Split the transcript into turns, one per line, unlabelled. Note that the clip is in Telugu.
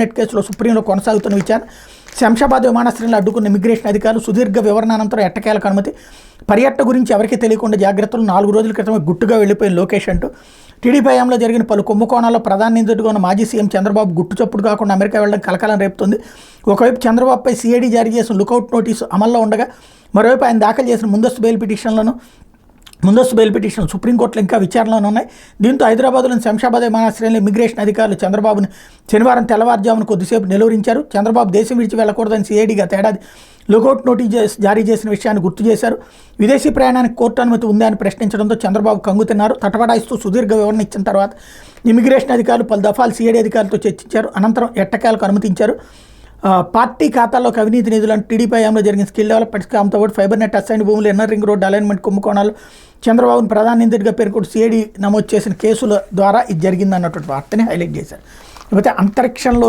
నెట్ కేసులో సుప్రీంలో కొనసాగుతున్న విచారణ. శంషాబాద్ విమానాశ్రయంలో అడ్డుకున్న ఇమిగ్రేషన్ అధికారులు సుదీర్ఘ వివరణ అనంతరం ఎట్టకేలకు అనుమతి. పర్యటన గురించి ఎవరికీ తెలియకుండా జాగ్రత్తలు. 4 రోజుల క్రితమే గుట్టుగా వెళ్లిపోయిన లోకేష్ అంటూ. టీడీపీ హయాంలో జరిగిన పలు కుంభకోణాల్లో ప్రధాన నిందితుడిగా ఉన్న మాజీ సీఎం చంద్రబాబు గుట్టుచప్పుడు కాకుండా అమెరికా వెళ్లడం కలకలం రేపుతుంది. ఒకవైపు చంద్రబాబుపై సిఐడి జారీ చేసిన లుకౌట్ నోటీసు అమల్లో ఉండగా, మరోవైపు ఆయన దాఖలు చేసిన ముందస్తు బెయిల్ పిటిషన్లు సుప్రీంకోర్టులో ఇంకా విచారణలో ఉన్నాయి. దీంతో హైదరాబాద్లోని శంషాబాద్ విమానాశ్రయంలో ఇమిగ్రేషన్ అధికారులు చంద్రబాబును శనివారం తెల్లవారుజామున కొద్దిసేపు నిలువరించారు. చంద్రబాబు దేశం విడిచి వెళ్లకూడదని సిఐడిగా ఏడాది లుకౌట్ నోటీస్ జారీ చేసిన విషయాన్ని గుర్తు చేశారు. విదేశీ ప్రయాణానికి కోర్టు అనుమతి ఉందా అని ప్రశ్నించడంతో చంద్రబాబు కంగుతిన్నారు. తటపడాయిస్తూ సుదీర్ఘ వివరణ ఇచ్చిన తర్వాత ఇమిగ్రేషన్ అధికారులు పలు దఫాలు సిఐడి అధికారులతో చర్చించారు. అనంతరం ఎట్టకేలకు అనుమతించారు. పార్టీ ఖాతాల్లోకి అవినీతి నిధులను టీడీపీ హయాంలో జరిగిన స్కిల్ డెవలప్మెంట్ స్కామ్తో పాటు ఫైబర్ నెట్ అసైన్ భూములు, ఎన్ఆర్ రింగ్ రోడ్డు అలైన్మెంట్ కుంభకోణాలు చంద్రబాబును ప్రధాన నిందితుడిగా పేర్కొంటూ సిఐడి నమోదు చేసిన కేసుల ద్వారా ఇది జరిగిందన్నటువంటి వార్తని హైలైట్ చేశారు. లేకపోతే అంతరిక్షంలో